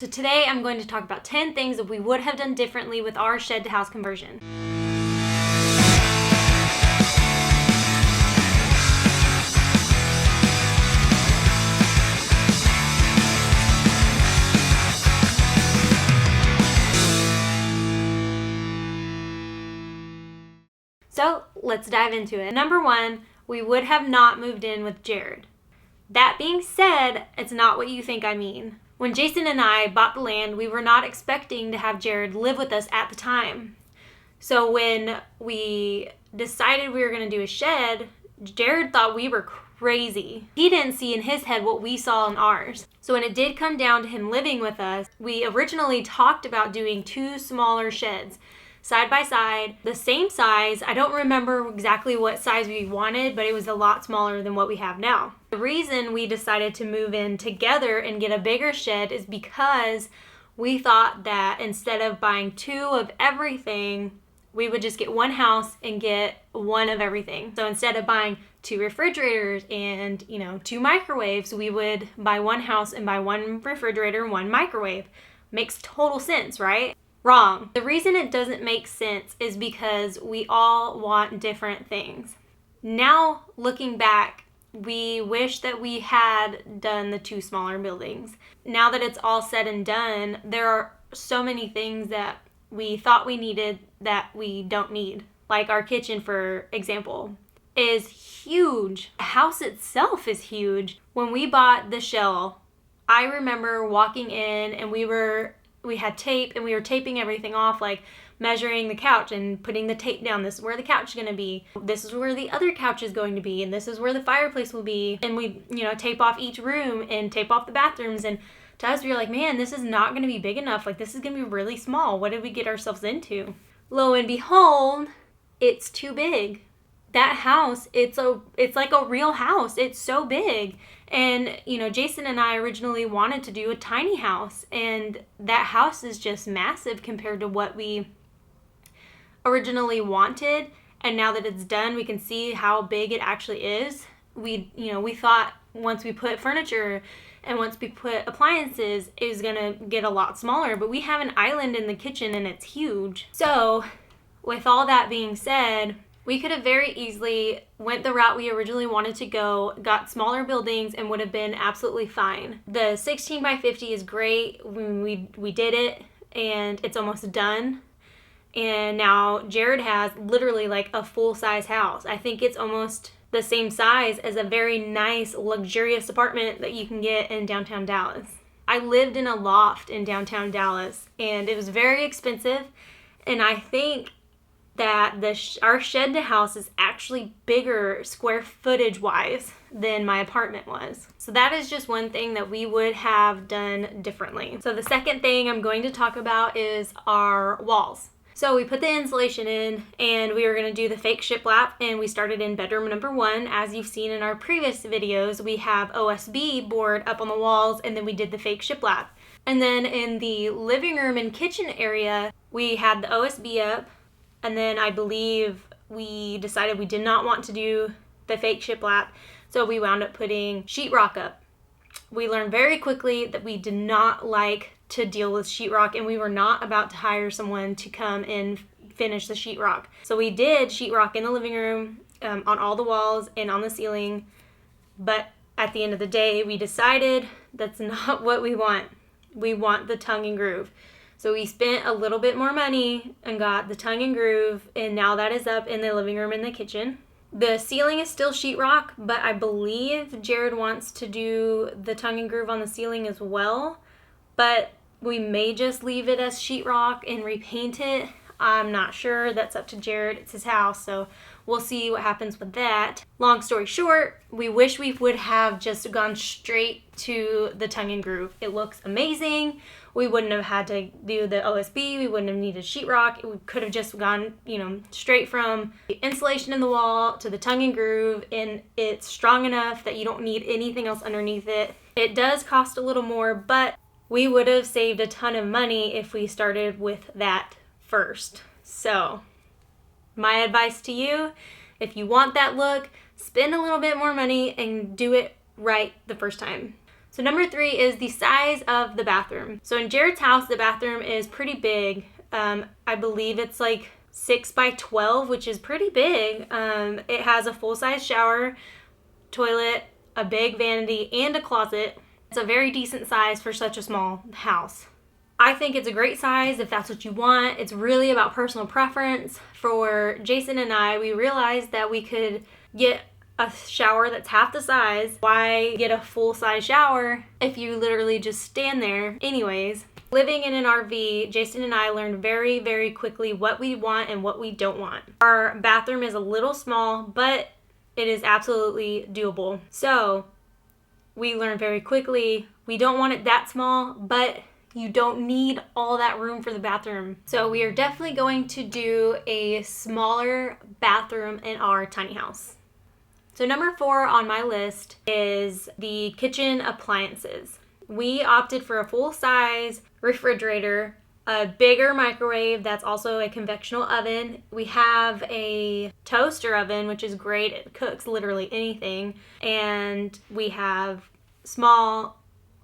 So today I'm going to talk about 10 things that we would have done differently with our shed to house conversion. So let's dive into it. Number one, we would have not moved in with Jared. That being said, it's not what you think I mean. When Jason and I bought the land, we were not expecting to have Jared live with us at the time. So when we decided we were going to do a shed, Jared thought we were crazy. He didn't see in his head what we saw in ours. So when it did come down to him living with us, we originally talked about doing 2 smaller sheds, side by side, the same size. I don't remember exactly what size we wanted, but it was a lot smaller than what we have now. The reason we decided to move in together and get a bigger shed is because we thought that instead of buying 2 of everything, we would just get one house and get 1 of everything. So instead of buying 2 refrigerators and, 2 microwaves, we would buy 1 house and buy 1 refrigerator and 1 microwave. Makes total sense, right? Wrong. The reason it doesn't make sense is because we all want different things. Now, looking back, we wish that we had done the 2 smaller buildings. Now that it's all said and done, there are so many things that we thought we needed that we don't need. Like our kitchen, for example, is huge. The house itself is huge. When we bought the shell, I remember walking in and we had tape and we were taping everything off, like measuring the couch and putting the tape down. This is where the couch is going to be. This is where the other couch is going to be. And this is where the fireplace will be. And we, tape off each room and tape off the bathrooms. And to us, we were like, man, this is not going to be big enough. Like, this is going to be really small. What did we get ourselves into? Lo and behold, it's too big. That house, it's like a real house. It's so big. And, Jason and I originally wanted to do a tiny house, and that house is just massive compared to what we originally wanted. And now that it's done, we can see how big it actually is. We thought once we put furniture and once we put appliances, it was gonna get a lot smaller, but we have an island in the kitchen and it's huge. So with all that being said, we could have very easily went the route we originally wanted to go, got smaller buildings, and would have been absolutely fine. The 16 by 50 is great. We did it, and it's almost done. And now Jared has literally like a full-size house. I think it's almost the same size as a very nice, luxurious apartment that you can get in downtown Dallas. I lived in a loft in downtown Dallas, and it was very expensive, and I think that our shed to house is actually bigger square footage wise than my apartment was. So that is just one thing that we would have done differently. So the second thing I'm going to talk about is our walls. So we put the insulation in and we were going to do the fake shiplap, and we started in bedroom number 1. As you've seen in our previous videos, we have OSB board up on the walls, and then we did the fake shiplap. And then in the living room and kitchen area, we had the OSB up. And then I believe we decided we did not want to do the fake shiplap, so we wound up putting sheetrock up. We learned very quickly that we did not like to deal with sheetrock, and we were not about to hire someone to come and finish the sheetrock. So we did sheetrock in the living room, on all the walls and on the ceiling, but at the end of the day, we decided that's not what we want. We want the tongue and groove. So we spent a little bit more money and got the tongue and groove, and now that is up in the living room and the kitchen. The ceiling is still sheetrock, but I believe Jared wants to do the tongue and groove on the ceiling as well. But we may just leave it as sheetrock and repaint it. I'm not sure. That's up to Jared. It's his house, so we'll see what happens with that. Long story short, we wish we would have just gone straight to the tongue and groove. It looks amazing. We wouldn't have had to do the OSB. We wouldn't have needed sheetrock. We could have just gone, straight from the insulation in the wall to the tongue and groove, and it's strong enough that you don't need anything else underneath it. It does cost a little more, but we would have saved a ton of money if we started with that first. So my advice to you, if you want that look, spend a little bit more money and do it right the first time. So number 3 is the size of the bathroom. So in Jared's house, the bathroom is pretty big. I believe it's like 6 by 12, which is pretty big. It has a full-size shower, toilet, a big vanity, and a closet. It's a very decent size for such a small house. I think it's a great size if that's what you want. It's really about personal preference. For Jason and I, we realized that we could get a shower that's half the size. Why get a full-size shower if you literally just stand there? Anyways, living in an RV, Jason and I learned very, very quickly what we want and what we don't want. Our bathroom is a little small, but it is absolutely doable. So we learned very quickly we don't want it that small, but you don't need all that room for the bathroom. So we are definitely going to do a smaller bathroom in our tiny house. So number 4 on my list is the kitchen appliances. We opted for a full-size refrigerator, a bigger microwave that's also a convectional oven. We have a toaster oven, which is great. It cooks literally anything. And we have small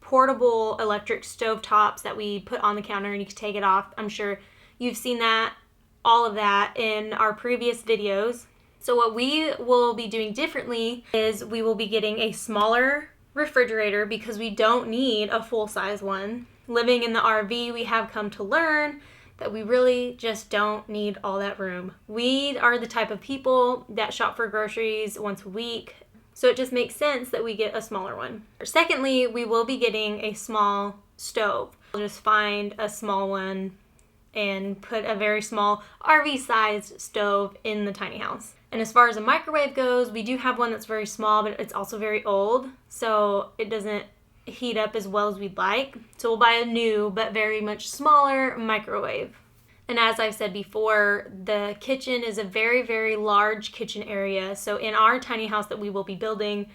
portable electric stove tops that we put on the counter and you can take it off. I'm sure you've seen that, all of that in our previous videos. So what we will be doing differently is we will be getting a smaller refrigerator because we don't need a full-size one. Living in the RV, we have come to learn that we really just don't need all that room. We are the type of people that shop for groceries once a week, so it just makes sense that we get a smaller one. Secondly, we will be getting a small stove. We'll just find a small one and put a very small RV-sized stove in the tiny house. And as far as a microwave goes, we do have one that's very small, but it's also very old, so it doesn't heat up as well as we'd like. So we'll buy a new, but very much smaller microwave. And as I've said before, the kitchen is a very, very large kitchen area. So in our tiny house that we will be building,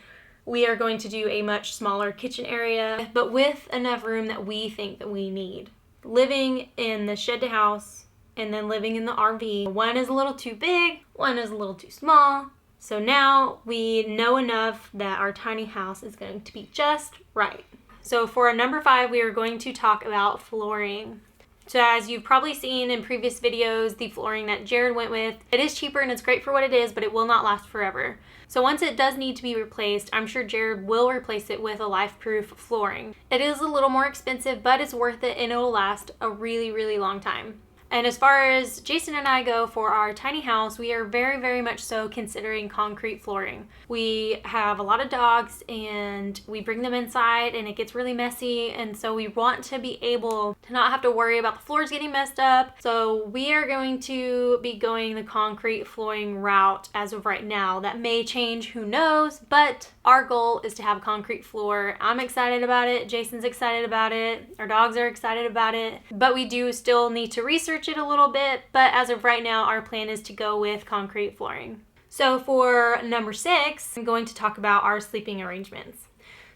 we are going to do a much smaller kitchen area, but with enough room that we think that we need. Living in the shed to house and then living in the RV, one is a little too big, one is a little too small. So now we know enough that our tiny house is going to be just right. So for number 5, we are going to talk about flooring. So as you've probably seen in previous videos, the flooring that Jared went with, it is cheaper and it's great for what it is, but it will not last forever. So once it does need to be replaced, I'm sure Jared will replace it with a life-proof flooring. It is a little more expensive, but it's worth it and it will last a really, really long time. And as far as Jason and I go for our tiny house, we are very, very much so considering concrete flooring. We have a lot of dogs and we bring them inside and it gets really messy, and so we want to be able to not have to worry about the floors getting messed up. So we are going to be going the concrete flooring route as of right now. That may change, who knows, but our goal is to have concrete floor. I'm excited about it. Jason's excited about it. Our dogs are excited about it, but we do still need to research it a little bit, but as of right now, our plan is to go with concrete flooring. So for number 6, I'm going to talk about our sleeping arrangements.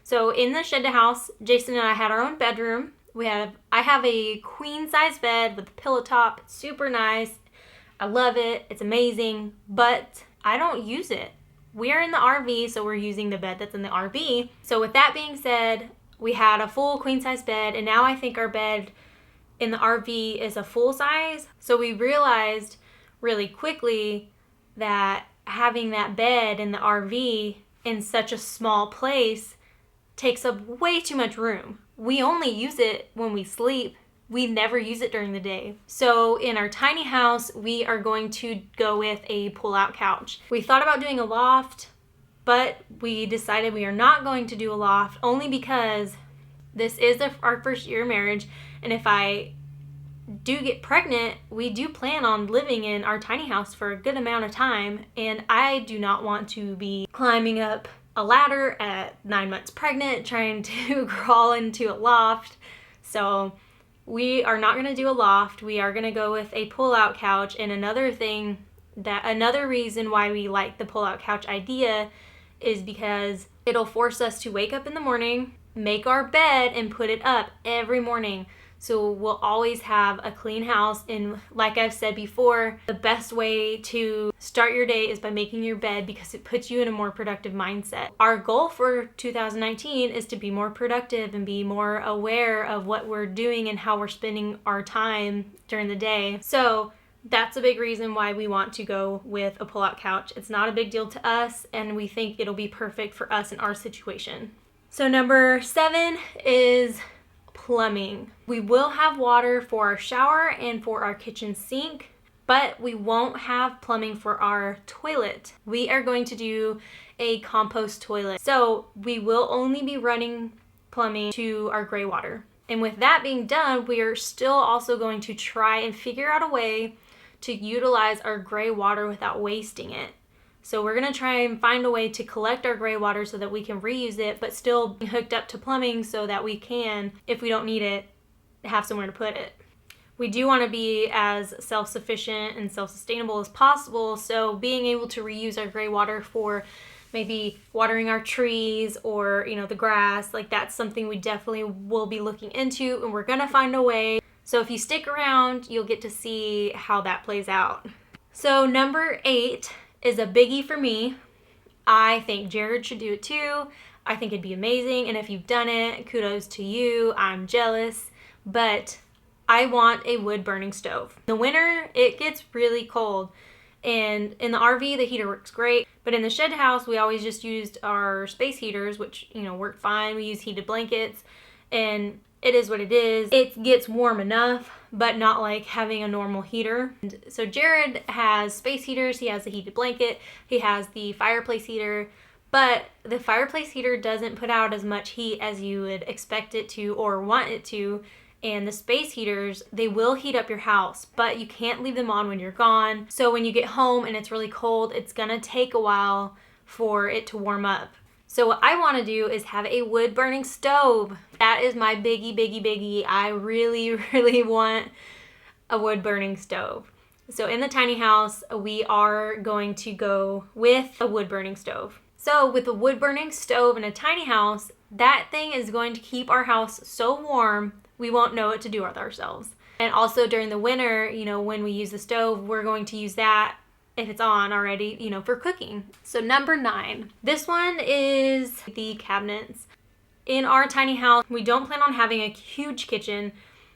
So in the shed to house, Jason and I had our own bedroom. I have a queen size bed with a pillow top. It's super nice. I love it. It's amazing, but I don't use it. We're in the RV, so we're using the bed that's in the RV. So with that being said, we had a full queen size bed, and now I think our bed in the RV is a full size. So we realized really quickly that having that bed in the RV in such a small place takes up way too much room. We only use it when we sleep. We never use it during the day. So in our tiny house, we are going to go with a pull-out couch. We thought about doing a loft, but we decided we are not going to do a loft only because this is our first year of marriage, and if I do get pregnant, we do plan on living in our tiny house for a good amount of time, and I do not want to be climbing up a ladder at 9 months pregnant trying to crawl into a loft. So we are not going to do a loft. We are going to go with a pull-out couch. And another reason why we like the pull-out couch idea is because it'll force us to wake up in the morning, make our bed, and put it up every morning. So we'll always have a clean house. And like I've said before, the best way to start your day is by making your bed because it puts you in a more productive mindset. Our goal for 2019 is to be more productive and be more aware of what we're doing and how we're spending our time during the day. So that's a big reason why we want to go with a pull-out couch. It's not a big deal to us, and we think it'll be perfect for us in our situation. So number 7 is plumbing. We will have water for our shower and for our kitchen sink, but we won't have plumbing for our toilet. We are going to do a compost toilet. So we will only be running plumbing to our gray water. And with that being done, we are still also going to try and figure out a way to utilize our gray water without wasting it. So we're going to try and find a way to collect our gray water so that we can reuse it, but still be hooked up to plumbing so that we can, if we don't need it, have somewhere to put it. We do want to be as self-sufficient and self-sustainable as possible, so being able to reuse our gray water for maybe watering our trees or, the grass, like that's something we definitely will be looking into, and we're going to find a way. So if you stick around, you'll get to see how that plays out. So number 8 is a biggie for me. I think Jared should do it too. I think it'd be amazing. And if you've done it, kudos to you. I'm jealous. But I want a wood burning stove. In the winter, it gets really cold. And in the RV, the heater works great. But in the shed house, we always just used our space heaters, which, worked fine. We use heated blankets. And it is what it is. It gets warm enough, but not like having a normal heater. And so Jared has space heaters. He has a heated blanket. He has the fireplace heater, but the fireplace heater doesn't put out as much heat as you would expect it to or want it to. And the space heaters, they will heat up your house, but you can't leave them on when you're gone. So when you get home and it's really cold, it's gonna take a while for it to warm up. So what I want to do is have a wood burning stove. That is my biggie. I really, really want a wood burning stove. So in the tiny house, we are going to go with a wood burning stove. So with a wood burning stove in a tiny house, that thing is going to keep our house so warm, we won't know what to do with ourselves. And also during the winter, when we use the stove, we're going to use that if it's on already, for cooking. So number 9, this one is the cabinets. In our tiny house, we don't plan on having a huge kitchen.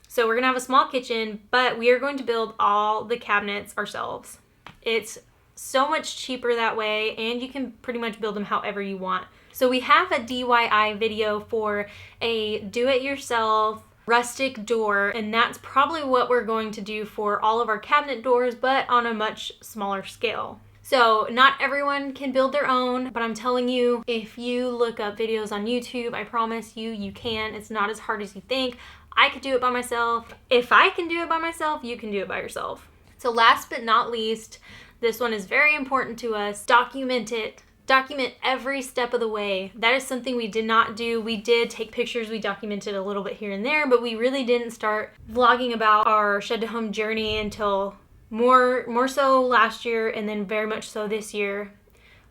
So we're gonna have a small kitchen, but we are going to build all the cabinets ourselves. It's so much cheaper that way, and you can pretty much build them however you want. So we have a DIY video for a do-it-yourself rustic door, and that's probably what we're going to do for all of our cabinet doors, but on a much smaller scale. So not everyone can build their own, but I'm telling you, if you look up videos on YouTube, I promise you can. It's not as hard as you think. I could do it by myself. If I can do it by myself, you can do it by yourself. So last but not least, this one is very important to us. Document it. Document every step of the way. That is something we did not do. We did take pictures, we documented a little bit here and there, but we really didn't start vlogging about our shed to home journey until more so last year, and then very much so this year.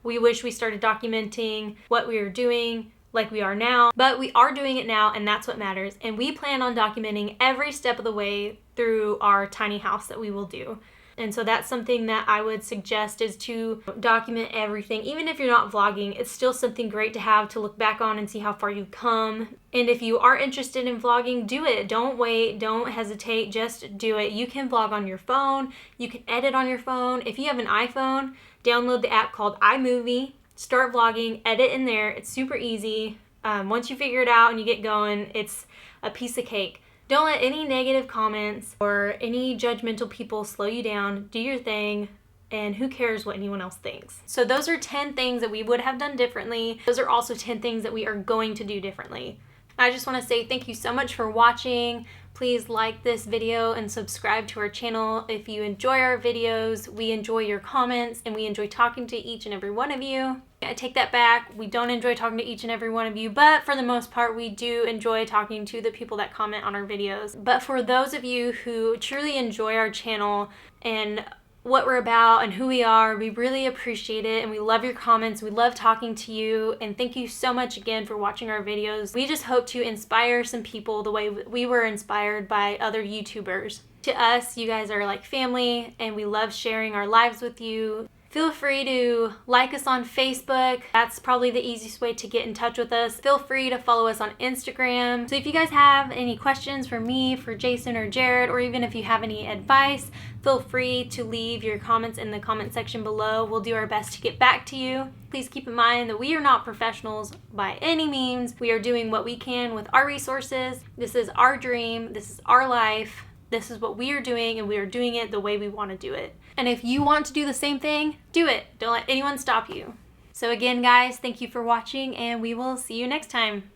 We wish we started documenting what we were doing like we are now, but we are doing it now, and that's what matters. And we plan on documenting every step of the way through our tiny house that we will do. And so that's something that I would suggest, is to document everything. Even if you're not vlogging, it's still something great to have to look back on and see how far you've come. And if you are interested in vlogging, do it. Don't wait. Don't hesitate. Just do it. You can vlog on your phone. You can edit on your phone. If you have an iPhone, download the app called iMovie. Start vlogging. Edit in there. It's super easy. Once you figure it out and you get going, it's a piece of cake. Don't let any negative comments or any judgmental people slow you down. Do your thing, and who cares what anyone else thinks. So those are 10 things that we would have done differently. Those are also 10 things that we are going to do differently. I just want to say thank you so much for watching. Please like this video and subscribe to our channel if you enjoy our videos. We enjoy your comments, and we enjoy talking to each and every one of you. I take that back. We don't enjoy talking to each and every one of you, but for the most part, we do enjoy talking to the people that comment on our videos. But for those of you who truly enjoy our channel and what we're about and who we are. We really appreciate it, and we love your comments. We love talking to you, and thank you so much again for watching our videos. We just hope to inspire some people the way we were inspired by other YouTubers. To us, you guys are like family, and we love sharing our lives with you. Feel free to like us on Facebook. That's probably the easiest way to get in touch with us. Feel free to follow us on Instagram. So if you guys have any questions for me, for Jason or Jared, or even if you have any advice, feel free to leave your comments in the comment section below. We'll do our best to get back to you. Please keep in mind that we are not professionals by any means. We are doing what we can with our resources. This is our dream. This is our life. This is what we are doing, and we are doing it the way we want to do it. And if you want to do the same thing, do it. Don't let anyone stop you. So again, guys, thank you for watching, and we will see you next time.